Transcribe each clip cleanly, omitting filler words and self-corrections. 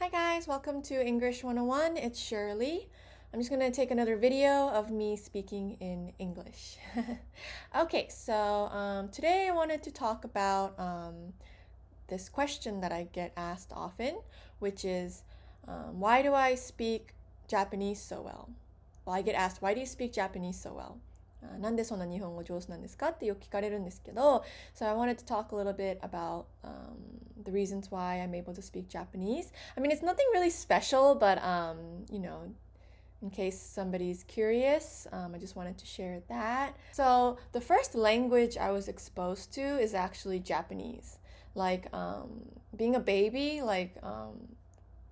Hi guys, welcome to English 101. It's Shirley. I'm just going to take another video of me speaking in English. Okay, so today I wanted to talk about this question that I get asked often, which is why do I speak Japanese so well? Well, I get asked, why do you speak Japanese so well? なんでそんな日本語上手なんですかってよく聞かれるんですけど、So I wanted to talk a little bit about the reasons why I'm able to speak Japanese. I mean, it's nothing really special, but in case somebody's curious, I just wanted to share that. So the first language I was exposed to is actually Japanese. Like being a baby,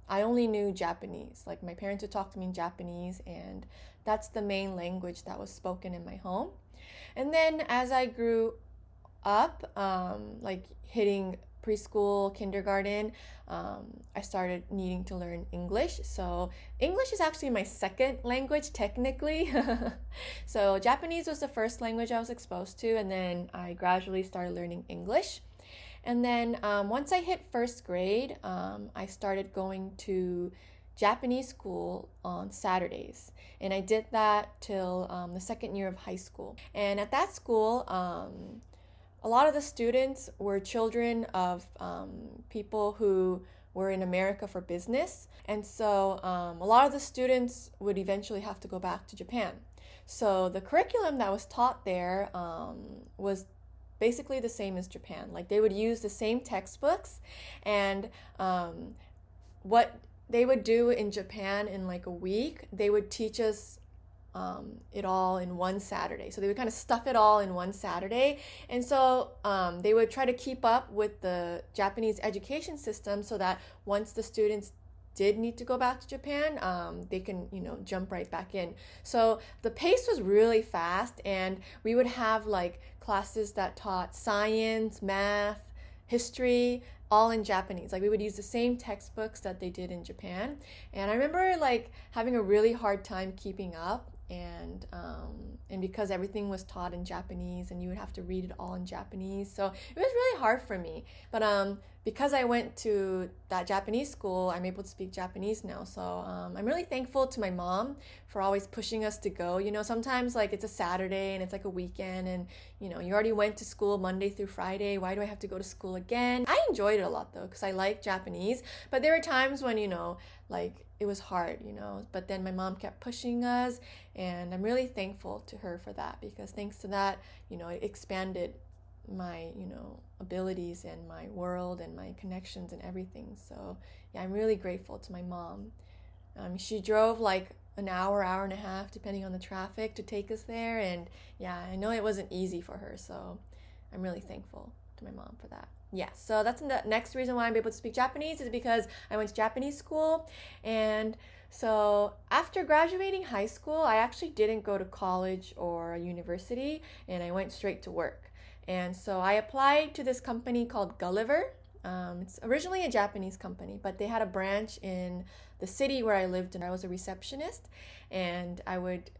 I only knew Japanese. Like my parents would talk to me in Japanese, and that's the main language that was spoken in my home. And then as I grew up, like hitting preschool, kindergarten, I started needing to learn English. So English is actually my second language technically. So Japanese was the first language I was exposed to, and then I gradually started learning English. And then once I hit first grade, I started going to Japanese school on Saturdays. And I did that till the second year of high school. And at that school, a lot of the students were children of people who were in America for business. And so a lot of the students would eventually have to go back to Japan. So the curriculum that was taught there was basically the same as Japan. Like they would use the same textbooks, and what they would do in Japan in like a week, they would teach us it all in one Saturday. So they would kind of stuff it all in one Saturday. And so they would try to keep up with the Japanese education system so that once the students did need to go back to Japan, they can, jump right back in. So the pace was really fast, and we would have like classes that taught science, math, history, all in Japanese. Like we would use the same textbooks that they did in Japan. And I remember like having a really hard time keeping up, and because everything was taught in Japanese and you would have to read it all in Japanese, so it was really hard for me. But because I went to that Japanese school, I'm able to speak Japanese now. So I'm really thankful to my mom for always pushing us to go. Sometimes like it's a Saturday and it's like a weekend, and you already went to school Monday through Friday. Why do I have to go to school again? I enjoyed it a lot though, because I like Japanese. But there were times when like it was hard, but then my mom kept pushing us, and I'm really thankful to her for that, because thanks to that, it expanded my, abilities and my world and my connections and everything. So yeah, I'm really grateful to my mom. She drove like an hour, hour and a half, depending on the traffic, to take us there. And yeah, I know it wasn't easy for her. So I'm really thankful to my mom for that. Yeah, so that's the next reason why I'm able to speak Japanese, is because I went to Japanese school. And so after graduating high school, I actually didn't go to college or a university, and I went straight to work. And so I applied to this company called Gulliver. It's originally a Japanese company, but they had a branch in the city where I lived, and I was a receptionist, and I would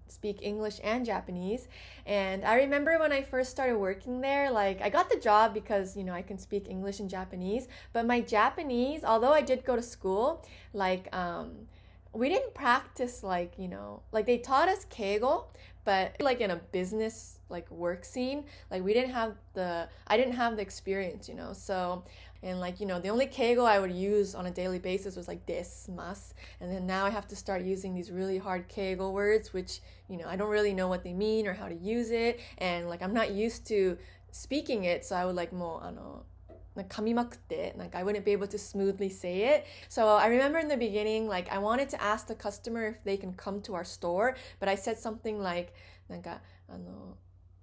speak English and Japanese. And I remember when I first started working there, like I got the job because I can speak English and Japanese, but my Japanese, although I did go to school, like we didn't practice like they taught us keigo, but like in a business like work scene, like I didn't have the experience. So, and the only keigo I would use on a daily basis was like desu, mas, and then now I have to start using these really hard keigo words, which I don't really know what they mean or how to use it, and like I'm not used to speaking it, so I would like I wouldn't be able to smoothly say it. So I remember in the beginning, like I wanted to ask the customer if they can come to our store, but I said something like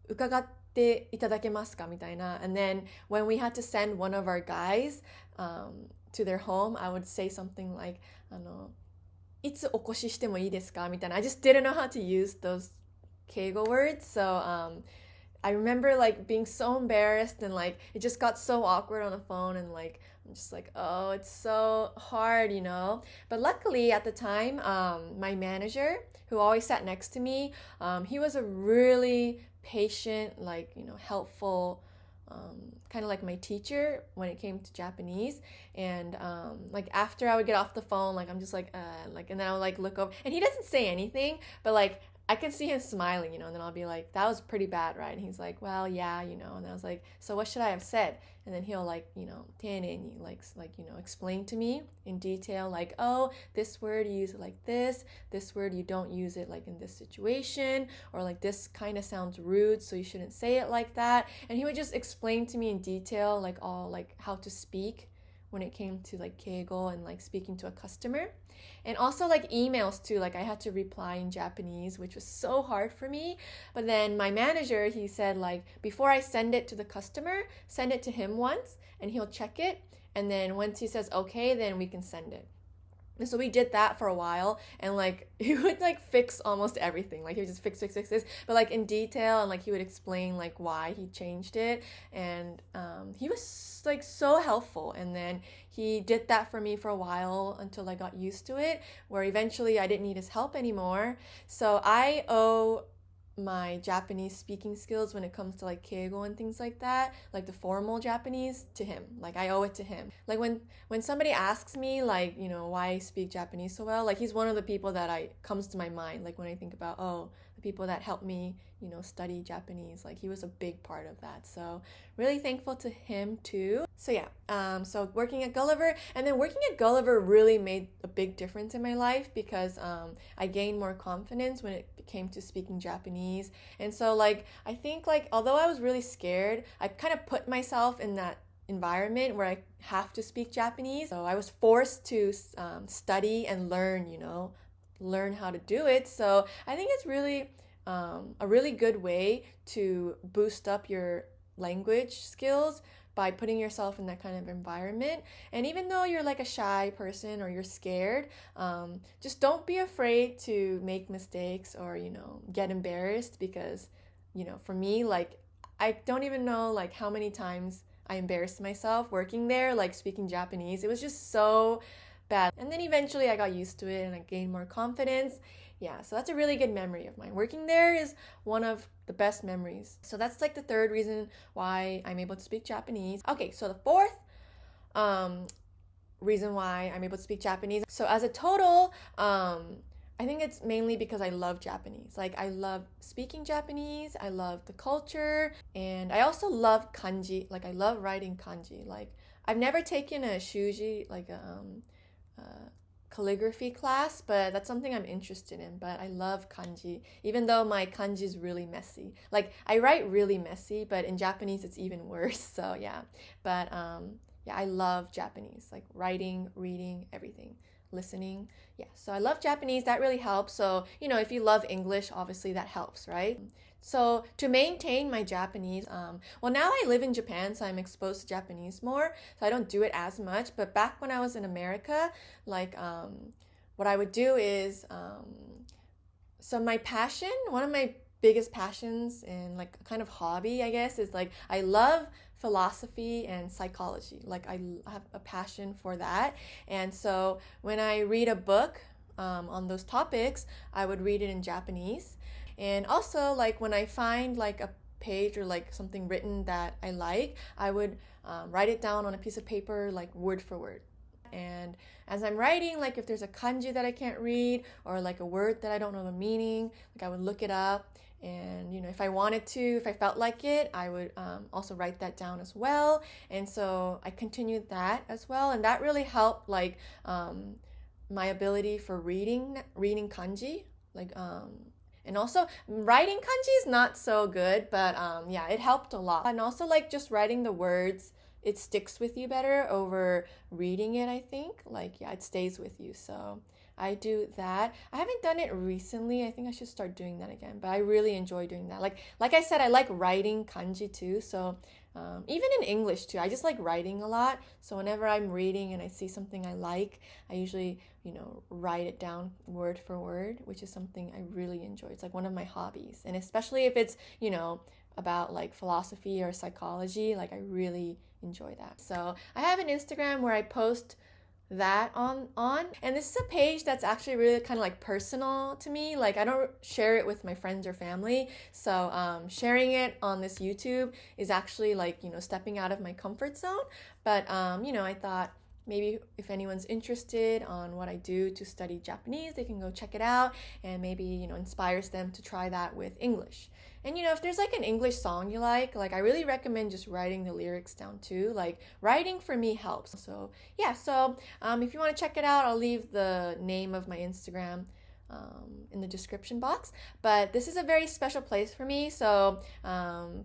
伺っていただけますかみたいな. And then when we had to send one of our guys to their home, I would say something like いつお越ししてもいいですかみたいな. I just didn't know how to use those keigo words. So I remember like being so embarrassed, and like it just got so awkward on the phone, and like I'm just like, oh, it's so hard. But luckily at the time, my manager, who always sat next to me, he was a really patient, like helpful kind of like my teacher when it came to Japanese. And like after I would get off the phone, like I'm just like, and then I would like look over, and he doesn't say anything, but like I can see him smiling, and then I'll be like, that was pretty bad, right? And he's like, well, yeah, and I was like, so what should I have said? And then he'll like,丁寧にexplain to me in detail, like, oh, this word you use it like this word you don't use it like in this situation, or like this kind of sounds rude, so you shouldn't say it like that. And he would just explain to me in detail, like all like how to speak when it came to like keigo and like speaking to a customer. And also like emails too, like I had to reply in Japanese, which was so hard for me. But then my manager, he said like, before I send it to the customer, send it to him once and he'll check it, and then once he says okay, then we can send it. And so we did that for a while, and like he would like fix almost everything. Like he would just fix this, but like in detail, and like he would explain like why he changed it. And he was like so helpful. And then he did that for me for a while until I got used to it, where eventually I didn't need his help anymore. So I owe my Japanese speaking skills when it comes to like keigo and things like that, like the formal Japanese, to him. Like I owe it to him. Like when somebody asks me like, why I speak Japanese so well, like he's one of the people that I comes to my mind, like when I think about, oh, the people that helped me, study Japanese. Like he was a big part of that. So really thankful to him too. So yeah, so working at Gulliver, and then working at Gulliver really made a big difference in my life, because I gained more confidence when it came to speaking Japanese. And so like I think like although I was really scared, I kind of put myself in that environment where I have to speak Japanese. So I was forced to study and learn how to do it. So I think it's really a really good way to boost up your language skills by putting yourself in that kind of environment. And even though you're like a shy person or you're scared, just don't be afraid to make mistakes or, get embarrassed, because, for me, like, I don't even know like how many times I embarrassed myself working there, like speaking Japanese. It was just so bad. And then eventually I got used to it and I gained more confidence. Yeah, so that's a really good memory of mine. Working there is one of the best memories. So that's like the third reason why I'm able to speak Japanese. Okay, so the fourth reason why I'm able to speak Japanese. So as a total, I think it's mainly because I love Japanese. Like I love speaking Japanese, I love the culture, and I also love kanji. Like I love writing kanji. Like I've never taken a shuji, like a calligraphy class, but that's something I'm interested in. But I love kanji, even though my kanji is really messy. Like I write really messy, but in Japanese it's even worse. So yeah, but yeah, I love Japanese, like writing, reading, everything, listening. Yeah, so I love Japanese. That really helps. So if you love English, obviously that helps, right? So to maintain my Japanese, well, now I live in Japan, so I'm exposed to Japanese more, so I don't do it as much. But back when I was in America, like what I would do is, so my passion, one of my biggest passions and like kind of hobby, I guess, is like I love philosophy and psychology. Like I have a passion for that. And so when I read a book on those topics, I would read it in Japanese. And also like when I find like a page or like something written that I like, I would write it down on a piece of paper, like word for word. And as I'm writing, like if there's a kanji that I can't read or like a word that I don't know the meaning, like I would look it up. And if I wanted to, if I felt like it, I would also write that down as well. And so I continued that as well, and that really helped like my ability for reading kanji, like and also writing kanji is not so good, but yeah, it helped a lot. And also like just writing the words, it sticks with you better over reading it, I think. Like yeah, it stays with you. So I do that. I haven't done it recently. I think I should start doing that again, but I really enjoy doing that. Like I said, I like writing kanji too. So even in English too, I just like writing a lot. So whenever I'm reading and I see something I like, I usually, write it down word for word, which is something I really enjoy. It's like one of my hobbies. And especially if it's, about like philosophy or psychology, like I really enjoy that. So I have an Instagram where I post that on. And this is a page that's actually really kind of like personal to me. Like I don't share it with my friends or family, so sharing it on this YouTube is actually like, you know, stepping out of my comfort zone. But you know, I thought maybe if anyone's interested on what I do to study Japanese, they can go check it out, and maybe, you know, inspires them to try that with English. And you know, if there's like an English song you like I really recommend just writing the lyrics down too. Like writing for me helps. So yeah, so if you want to check it out, I'll leave the name of my Instagram in the description box. But this is a very special place for me, so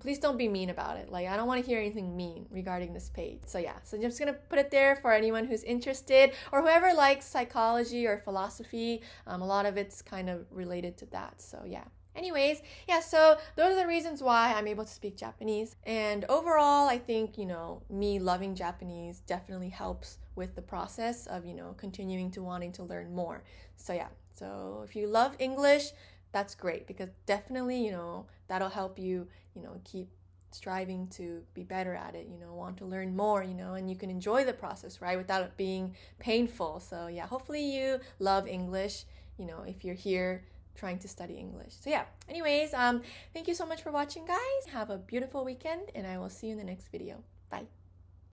please don't be mean about it. Like I don't want to hear anything mean regarding this page. So yeah, so I'm just gonna put it there for anyone who's interested or whoever likes psychology or philosophy. A lot of it's kind of related to that. So yeah. Anyways, yeah, so those are the reasons why I'm able to speak Japanese. And overall, I think, you know, me loving Japanese definitely helps with the process of, you know, continuing to wanting to learn more. So yeah, so if you love English, that's great because definitely, you know, that'll help you, you know, keep striving to be better at it, you know, want to learn more, you know, and you can enjoy the process, right, without it being painful. So yeah, hopefully you love English, you know, if you're here trying to study English. So yeah, anyways, thank you so much for watching, guys. Have a beautiful weekend, and I will see you in the next video. Bye.